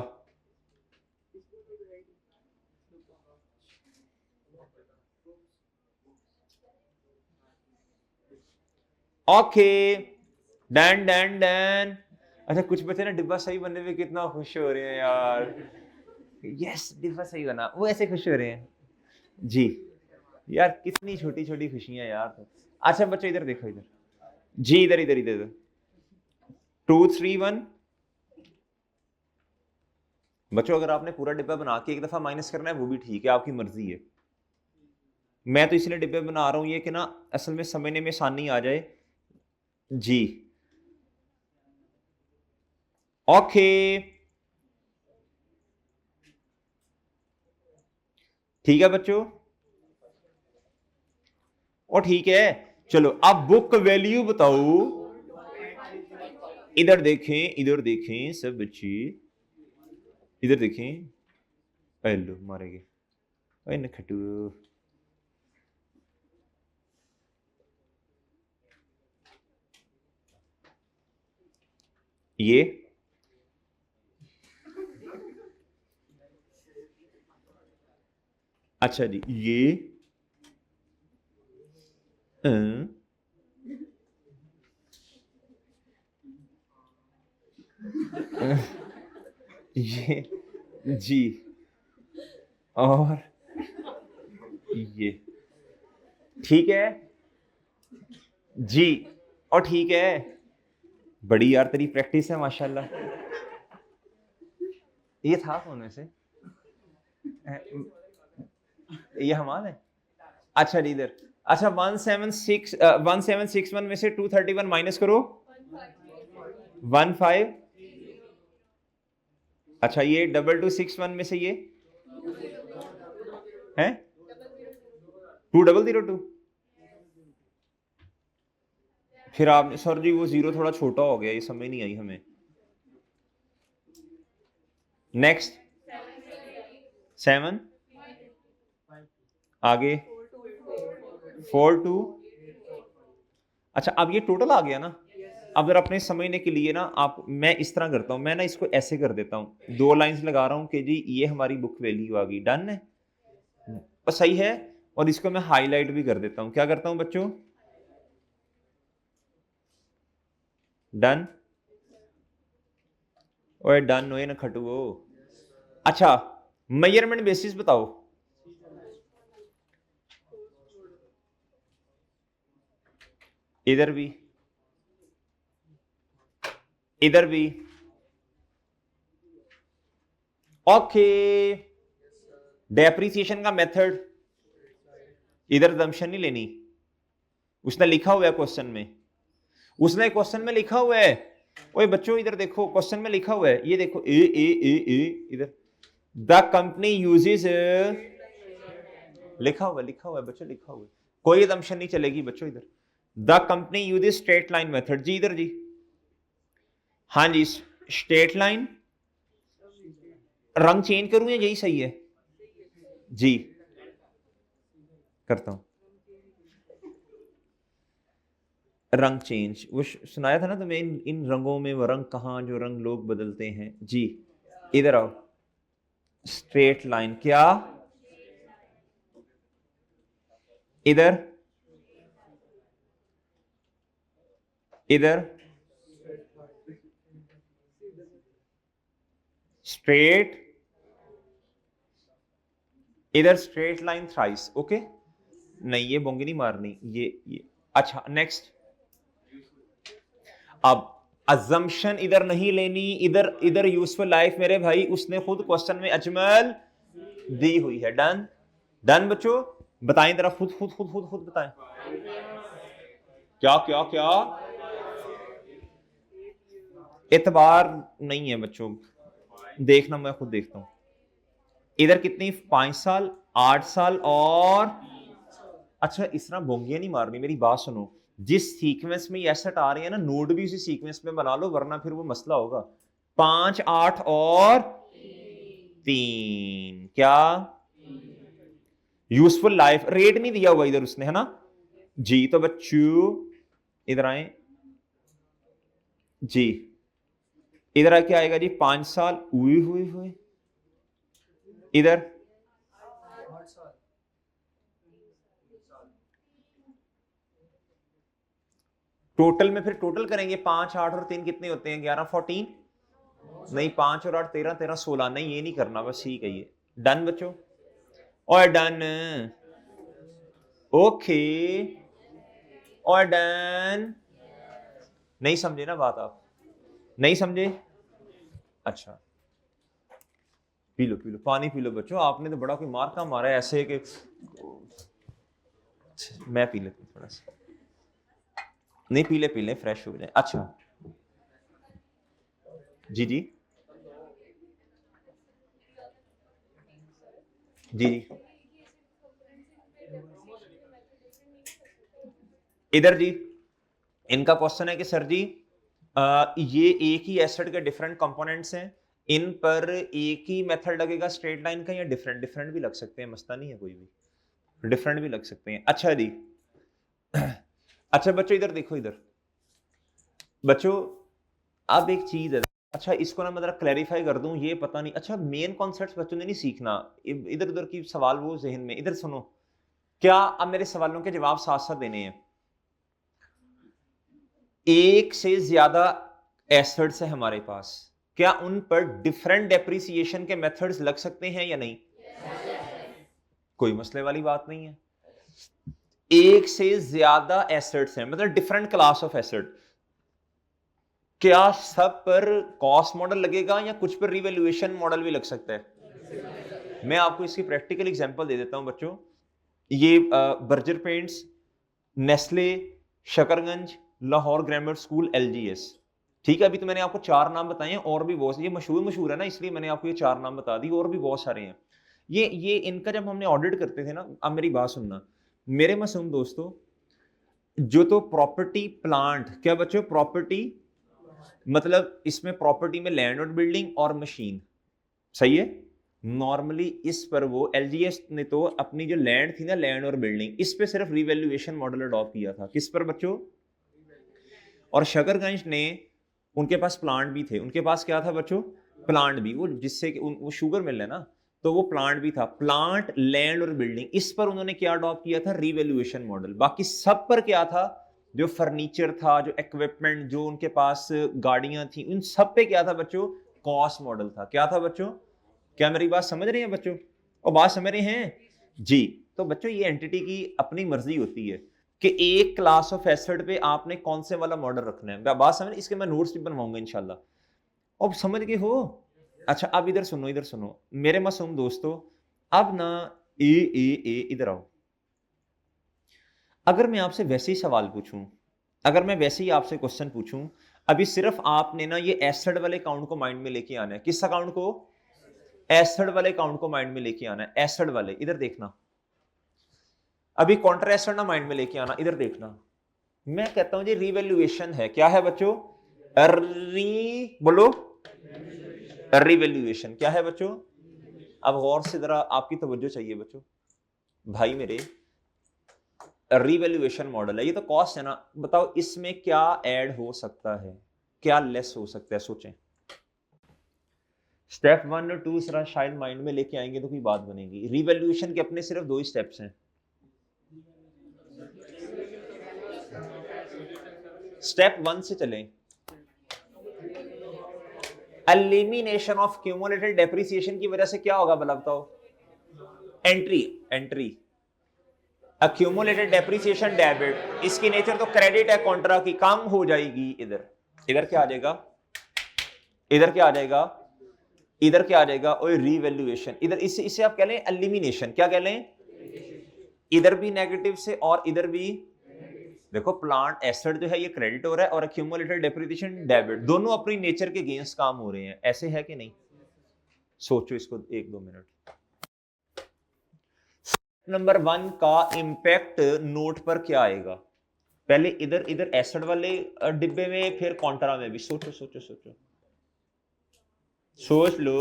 ओके डैन डैन डैन। अच्छा कुछ बच्चे ना डिब्बा सही बनने में कितना खुश हो रहे हैं यार, यस डिब्बा सही बना, वो ऐसे खुश हो रहे हैं जी, यार कितनी छोटी छोटी खुशियां यार। अच्छा बच्चों इधर देखो, इधर जी, इधर इधर इधर 231। बच्चों अगर आपने पूरा डिब्बा बना के एक दफा माइनस करना है वो भी ठीक है, आपकी मर्जी है, मैं तो इसलिए डिब्बे बना रहा हूं ये कि ना असल में समझने में आसानी आ जाए जी। ओके ठीक है बच्चों, और ठीक है। चलो अब बुक वैल्यू बताओ। इधर देखें, इधर देखें सब बच्चे, इधर देखें। हेलो मारेंगे ओए नखटू। ये अच्छा जी, ये ये जी, और ये ठीक है जी, और ठीक है। बड़ी यार तेरी प्रैक्टिस है माशाल्लाह। ये था कौन में से? ये हमारा है। अच्छा लीडर, अच्छा 1761 में से 231 माइनस करो 15। अच्छा ये 2261 में से ये है 2002। फिर आपने सर जी वो जीरो थोड़ा छोटा हो गया, ये समझ नहीं आई हमें। नेक्स्ट 7 आगे 42। अच्छा अब ये टोटल आ गया ना। अब जरा अपने समझने के लिए ना आप, मैं इस तरह करता हूं, मैं ना इसको ऐसे कर देता हूं, 2 लाइंस लगा रहा हूं कि जी ये हमारी बुक वैल्यू आ गई, डन है और सही है। और इसको मैं हाईलाइट भी कर देता हूं, क्या करता हूं बच्चों, डन। ओए डन होए ना खटुओ। अच्छा मेजरमेंट बेसिस बताओ। इधर भी, इधर भी, ओके। डेप्रिसिएशन का मेथड, इधर दमशन नहीं लेनी, उसने लिखा हुआ है क्वेश्चन में, उसने क्वेश्चन में लिखा हुआ है। ओए बच्चों इधर देखो, क्वेश्चन में लिखा हुआ है, ये देखो ए इधर, द कंपनी यूजेस, लिखा हुआ है बच्चों, लिखा हुआ है, कोई दमशन नहीं चलेगी बच्चों इधर। The company uses straight line method, जी इधर जी, हाँ जी स्ट्रेट लाइन। रंग चेंज करूं या यही सही है जी, करता हूं रंग चेंज। वो सुनाया था ना तुम्हें, इन रंगों में वो रंग कहां जो रंग लोग बदलते हैं जी। इधर आओ, स्ट्रेट लाइन क्या, इधर, इधर स्ट्रेट, इधर स्ट्रेट लाइन थ्राइस, ओके। नहीं ये बोंगी नहीं मारनी, ये अच्छा नेक्स्ट। अब अजम्पशन इधर नहीं लेनी, इधर इधर यूजफुल लाइफ मेरे भाई उसने खुद क्वेश्चन में अजमल दी हुई है, डन। डन बच्चों, बताएं जरा खुद खुद खुद खुद खुद बताएं, क्या क्या क्या एतबार नहीं है बच्चों, देखना मैं खुद देखता हूं। इधर कितनी, 5 साल, 8 साल और, अच्छा इस तरह बोंगियां नहीं मारनी, मेरी बात सुनो। जिस सीक्वेंस में ये एसेट आ रही है ना, नोड भी उसी सीक्वेंस में बना लो, वरना फिर वो मसला होगा। 5, 8 और 3 क्या, यूजफुल लाइफ रेट नहीं दिया हुआ इधर उसने, है ना जी। तो बच्चों इधर आए जी, इधर क्या आएगा जी, 5 साल, हुई हुई हुई, इधर टोटल में, फिर टोटल करेंगे 5, 8 और 3 कितने होते हैं, 11, 14, नहीं 5 और 8 13, 13, 16, नहीं ये नहीं करना, बस ठीक है ये। डन बच्चों, और डन, ओके, और डन। नहीं समझे ना बात आप, नहीं समझे, अच्छा पी लो पानी पी लो बच्चों, आपने तो बड़ा कोई मार का मारा है ऐसे कि, मैं पी लेता हूँ थोड़ा सा, नहीं पी ले फ्रेश हो जाए। अच्छा जी जी जी जी, इधर जी इनका क्वेश्चन है कि सर जी ये एक ही एसिड के डिफरेंट कंपोनेंट्स हैं, इन पर एक ही मेथड लगेगा स्ट्रेट लाइन का या डिफरेंट डिफरेंट भी लग सकते हैं, मसला नहीं है, कोई भी डिफरेंट भी लग सकते हैं। अच्छा जी अच्छा बच्चों इधर देखो, इधर बच्चों अब एक चीज है, अच्छा इसको ना मैं जरा क्लैरिफाई कर दूं, ये पता नहीं, अच्छा मेन कॉन्सेप्ट्स बच्चों ने नहीं सीखना, इधर उधर की सवाल वो जहन में, इधर सुनो, क्या अब मेरे सवालों के जवाब साथ साथ देने हैं। एक से ज्यादा एसिड्स है हमारे पास, क्या उन पर डिफरेंट डेप्रिसिएशन के मेथड्स लग सकते हैं या नहीं? कोई मसले वाली बात नहीं है। एक से ज्यादा एसिड्स हैं मतलब डिफरेंट क्लास ऑफ एसिड, क्या सब पर कॉस्ट मॉडल लगेगा या कुछ पर रिवैल्यूएशन मॉडल भी लग सकता है? मैं आपको इसकी प्रैक्टिकल एग्जांपल दे देता हूं बच्चों। ये Berger Paints, Nestle, Shakarganj, Lahore Grammar School, LGS, ठीक है। अभी तो मैंने आपको 4 नाम बताए हैं, और भी बहुत, ये मशहूर है ना, इसलिए मैंने आपको ये 4 नाम बता दी, और भी बहुत सारे हैं। ये इनका जब हमने ऑडिट करते थे ना, अब मेरी बात सुनना मेरे मासूम दोस्तों, जो तो प्रॉपर्टी प्लांट, क्या बच्चों प्रॉपर्टी मतलब इसमें प्रॉपर्टी में लैंड और बिल्डिंग और मशीन, सही है। नॉर्मली इस पर वो एलजीएस ने तो अपनी जो लैंड थी ना, लैंड और बिल्डिंग, इस पे सिर्फ रिवैल्यूएशन मॉडल अडॉप्ट किया था। किस पर बच्चों? और शकरगंज ने, उनके पास प्लांट भी थे, उनके पास क्या था बच्चों? प्लांट भी, वो जिससे कि वो शुगर मिल है ना, तो वो प्लांट भी था, प्लांट लैंड और बिल्डिंग, इस पर उन्होंने क्या अडॉप्ट किया था? Revaluation model. बाकी सब पर क्या था? जो फर्नीचर था, जो इक्विपमेंट, जो उनके पास गाड़ियां थी, उन सब पे क्या था बच्चों? कॉस्ट मॉडल था। क्या था बच्चों? क्या मेरी बात समझ रहे हैं बच्चों? और बात समझ रहे हैं जी? तो बच्चों ये एंटिटी की अपनी मर्जी होती है कि एक क्लास ऑफ एसिड पे आपने कौन से वाला मॉडल रखना है। बात समझ, इसके मैं नोट्स भी बनवाऊंगा इंशाल्लाह। अब समझ गए हो? अच्छा अब इधर सुनो, इधर सुनो मेरे मासूम दोस्तों, अब ना ए इधर आओ। अगर मैं आपसे वैसे ही सवाल पूछूं, अगर मैं वैसे ही आपसे क्वेश्चन पूछूं, अभी सिर्फ आपने ना ये एसिड वाले काउंट को माइंड में लेके आना है। किस अकाउंट को? एसिड वाले काउंट को माइंड में लेके आना है, एसिड वाले। इधर देखना, अभी काउंटर एसिड ना माइंड में लेके आना, इधर देखना। मैं कहता हूं जी रिवैल्यूएशन है, क्या है बच्चों? बोलो, रिवैल्यूएशन क्या है बच्चों? अब गौर से जरा आपकी तवज्जो चाहिए बच्चों, भाई मेरे, रिवैल्यूएशन मॉडल है, ये तो कॉस्ट है ना, बताओ इसमें क्या ऐड हो सकता है, क्या लेस हो सकता है, सोचें। स्टेप 1 और 2 जरा शायद माइंड में लेके आएंगे तो कोई बात बनेगी। रिवैल्यूएशन के अपने सिर्फ 2 ही स्टेप्स हैं। स्टेप 1 से चलें, एलिमिनेशन ऑफ क्यूमुलेटेड डेप्रिसिएशन की वजह से क्या होगा भला बताओ? एंट्री अक्यूमुलेटेड डेप्रिसिएशन डेबिट, इसकी नेचर तो क्रेडिट है, कॉन्ट्रा की कम हो जाएगी। इधर क्या आ जाएगा? इधर क्या आ जाएगा? इधर क्या आ जाएगा? और रिवैल्यूएशन। इधर इसे आप कह लें एलिमिनेशन, क्या कह लें? इधर भी नेगेटिव से और इधर भी। देखो प्लांट एसेट जो है ये क्रेडिट हो रहा है और एक्यूमुलेटेड डेप्रिसिएशन डेबिट, दोनों अपनी नेचर के अगेंस्ट काम हो रहे हैं, ऐसे है कि नहीं? सोचो इसको 1-2 मिनट। नंबर 1 का इंपैक्ट नोट पर क्या आएगा? पहले इधर एसिड वाले डिब्बे में, फिर कॉन्ट्रा में भी। सोचो सोचो सोचो, सोच लो,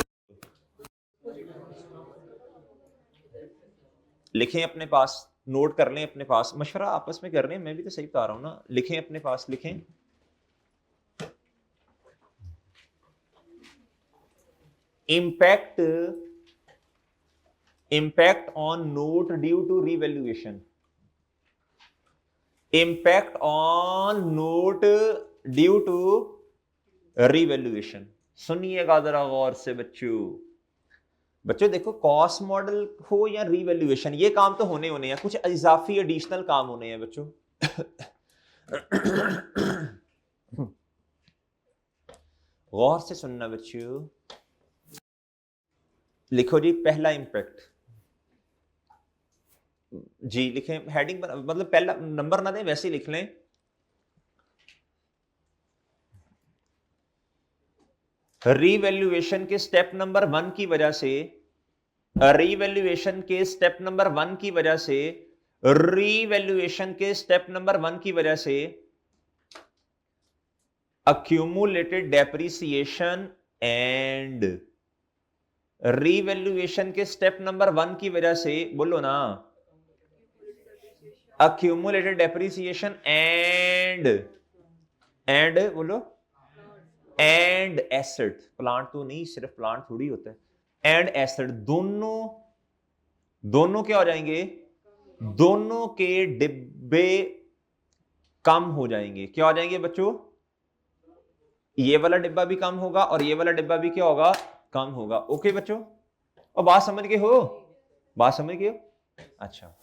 लिखें अपने पास, नोट कर लें अपने पास, मशवरा आपस में कर रहे हैं, मैं भी तो सही बता रहा हूं ना। लिखें अपने पास, लिखें। impact on note due to revaluation, impact on note due to revaluation। सुनिएगा जरा गौर से बच्चों देखो, कॉस्ट मॉडल हो या रिवैल्यूएशन, ये काम तो होने हैं, कुछ इजाफी एडिशनल काम होने हैं बच्चों। गौर से सुनना बच्चों, लिखो जी पहला इंपैक्ट जी, लिखें हेडिंग मतलब पहला नंबर ना दें, वैसे ही लिख लें। रिवैल्यूएशन के स्टेप नंबर 1 की वजह से, रिवैल्यूएशन के स्टेप नंबर 1 की वजह से रीवैल्यूएशन के स्टेप नंबर 1 की वजह से अक्यूमुलेटेड डेप्रिसिएशन एंड रीवैल्यूएशन के स्टेप नंबर 1 की वजह से, बोलो ना, अक्यूमुलेटेड डेप्रिसिएशन एंड बोलो, एंड एसेट, प्लांट तो नहीं, सिर्फ प्लांट थोड़ी होता है, एंड एसेट, दोनों क्या हो जाएंगे, दोनों के डिब्बे कम हो जाएंगे। क्या हो जाएंगे बच्चों, ये वाला डिब्बा भी कम होगा और ये वाला डिब्बा भी क्या होगा, कम होगा। ओके बच्चों, और बात समझ गए हो, बात समझ गए हो? अच्छा,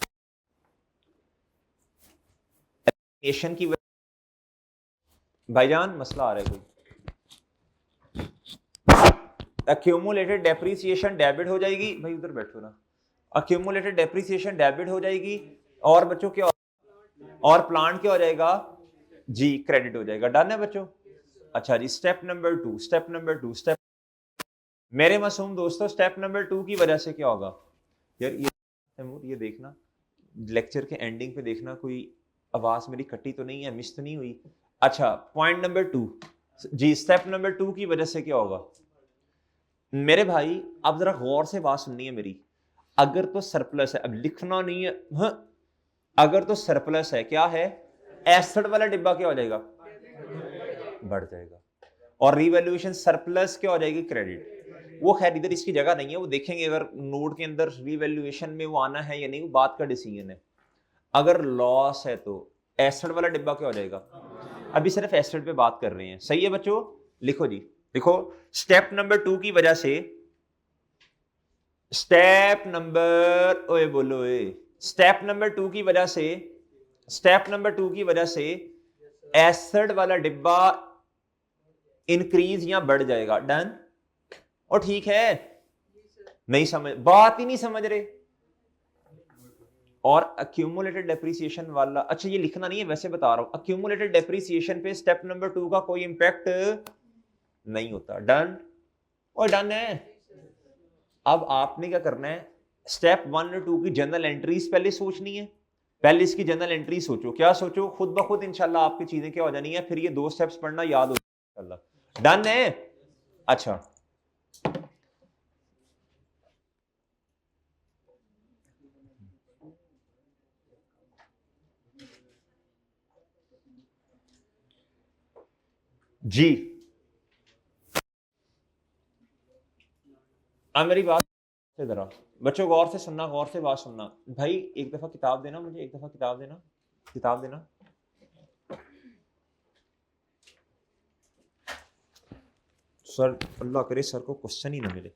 एशन की भाईजान मसला आ रहा है कोई, अक्यूमुलेटेड डेप्रिसिएशन डेबिट हो जाएगी, भाई उधर बैठो ना, अक्यूमुलेटेड डेप्रिसिएशन डेबिट हो जाएगी, और बच्चों क्या, और प्लांट क्या हो जाएगा जी, क्रेडिट हो जाएगा। डन है बच्चों? अच्छा जी, स्टेप नंबर 2, स्टेप मेरे मासूम दोस्तों, स्टेप नंबर 2 की वजह से क्या होगा यार, ये देखना, लेक्चर के एंडिंग पे देखना कोई आवाज मेरी कटी तो नहीं है, मिस तो नहीं हुई। अच्छा, पॉइंट नंबर 2 जी, स्टेप नंबर 2 की वजह से क्या होगा मेरे भाई, अब जरा गौर से बात सुननी है मेरी। अगर तो सरप्लस है, अब लिखना नहीं है, हाँ, अगर तो सरप्लस है, क्या है, एसेट वाला डिब्बा क्या हो जाएगा, बढ़ जाएगा, और रीवैल्यूएशन सरप्लस क्या हो जाएगी, क्रेडिट। वो खैर इधर इसकी जगह नहीं है, वो देखेंगे अगर नोट के अंदर रीवैल्यूएशन में वो आना है या नहीं, वो बात का डिसीजन है। अगर लॉस है तो एसेट वाला डिब्बा क्या हो जाएगा, अभी सिर्फ एसेट पे बात कर रहे हैं, सही है बच्चों? लिखो जी, देखो, स्टेप नंबर 2 की वजह से, स्टेप नंबर, ओए बोलो ओए, स्टेप नंबर 2 की वजह से, स्टेप नंबर 2 की वजह से एसिड वाला डिब्बा इंक्रीज या बढ़ जाएगा। डन? और ठीक है, नहीं समझ, बात ही नहीं समझ रहे। और अक्यूमुलेटेड डेप्रिसिएशन वाला, अच्छा ये लिखना नहीं है, वैसे बता रहा हूं, अक्यूमुलेटेड डेप्रिसिएशन पे स्टेप नंबर 2 का कोई इंपैक्ट नहीं होता। डन? और डन है। अब आपने क्या करना है, स्टेप 1 और 2 की जनरल एंट्रीज पहले सोचनी है, पहले इसकी जनरल एंट्री सोचो। क्या सोचो, खुद ब खुद इंशाल्लाह आपकी चीजें क्या हो जानी है, फिर ये 2 स्टेप्स पढ़ना याद हो इंशाल्लाह। डन है? अच्छा, जी, अब मेरी बात से जरा बच्चों गौर से सुनना, गौर से बात सुनना। भाई एक दफा किताब देना मुझे, एक दफा किताब देना, किताब देना। सर अल्लाह करे सर को क्वेश्चन ही ना मिले।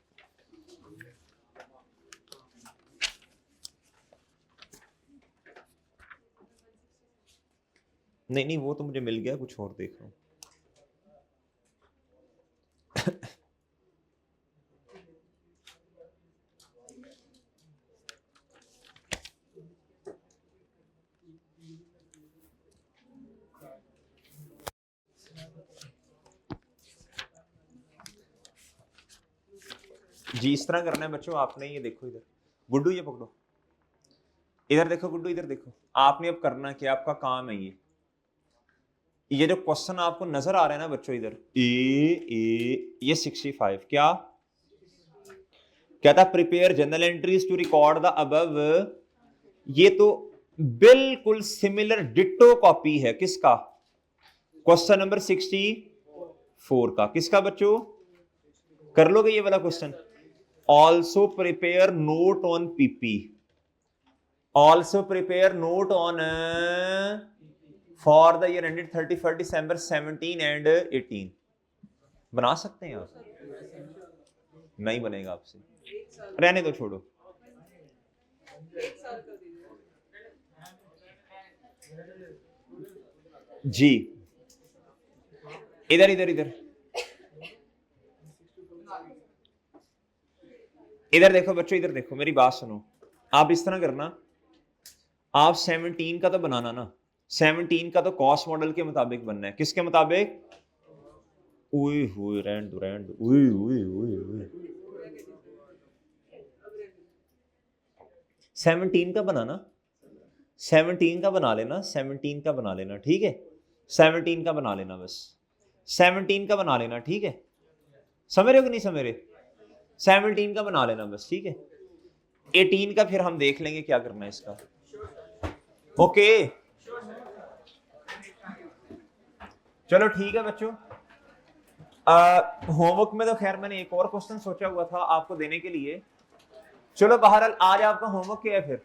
नहीं नहीं, वो तो मुझे मिल गया, कुछ और देख रहा हूं। जी इस तरह करना है बच्चों आपने, ये देखो इधर, गुड्डू ये पकड़ो, इधर देखो गुड्डू, इधर देखो, आपने अब करना क्या, आपका काम है ये जो क्वेश्चन आपको नजर आ रहा है ना बच्चों, इधर ये 65 क्या कहता, prepare journal entries to record the above. ये तो बिल्कुल सिमिलर डिट्टो कॉपी है किसका, क्वेश्चन नंबर 64 का। किसका बच्चों, कर लोगे ये वाला question? Also prepare note on PP, also prepare note on for the year ended 31 December 17 and 18। बना सकते हैं आप? नहीं बनेगा आपसे, रहने दो, छोड़ो। जी इधर इधर इधर इधर देखो बच्चों, इधर देखो, मेरी बात सुनो। आप इस तरह करना, आप 17 का तो बनाना ना, 17 का तो कॉस्ट मॉडल के मुताबिक बनना है। किसके मुताबिक? ओए होए, रहन दो रहन दो, ओए ओए ओए ओए, 17 का बनाना, 17 का बना लेना, 17 का बना लेना, ठीक है, 17 का बना लेना, बस 17 का बना लेना, ठीक है, समझ रहे हो कि नहीं समझ रहे, 17 का बना लेना बस, ठीक है। 18 का फिर हम देख लेंगे क्या करना है इसका। ओके चलो ठीक है बच्चों, होमवर्क में तो खैर मैंने एक और क्वेश्चन सोचा हुआ था आपको देने के लिए। चलो बहरहाल आज आपका होमवर्क क्या है फिर?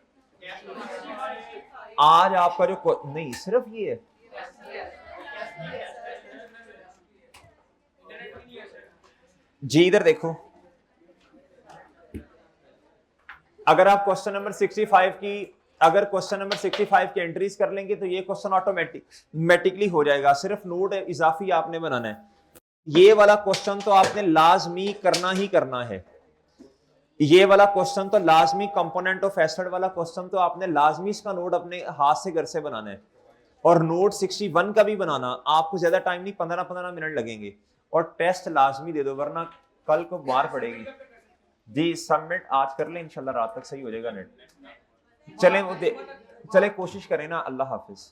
आज आपका जो नहीं सिर्फ ये है, जी इधर देखो, अगर आप क्वेश्चन नंबर 65 की अगर क्वेश्चन नंबर 65 की एंट्रीज कर लेंगे तो ये क्वेश्चन ऑटोमेटिकली हो जाएगा, सिर्फ नोट इजाफी आपने बनाना है। ये वाला क्वेश्चन तो आपने लाजमी करना ही करना है, ये वाला क्वेश्चन तो लाजमी, कंपोनेंट ऑफ एसिड वाला क्वेश्चन तो आपने लाजमी इसका नोट अपने हाथ से घर से बनाना है। और नोट 61 का भी बनाना, आपको ज्यादा टाइम नहीं, 15-15 मिनट लगेंगे। और टेस्ट लाजमी दे दो वरना कल को मार पड़ेगी। जी सबमिट आज कर ले, इंशाल्लाह रात तक सही हो जाएगा नेट। चले कोशिश करें ना। अल्लाह हाफिज।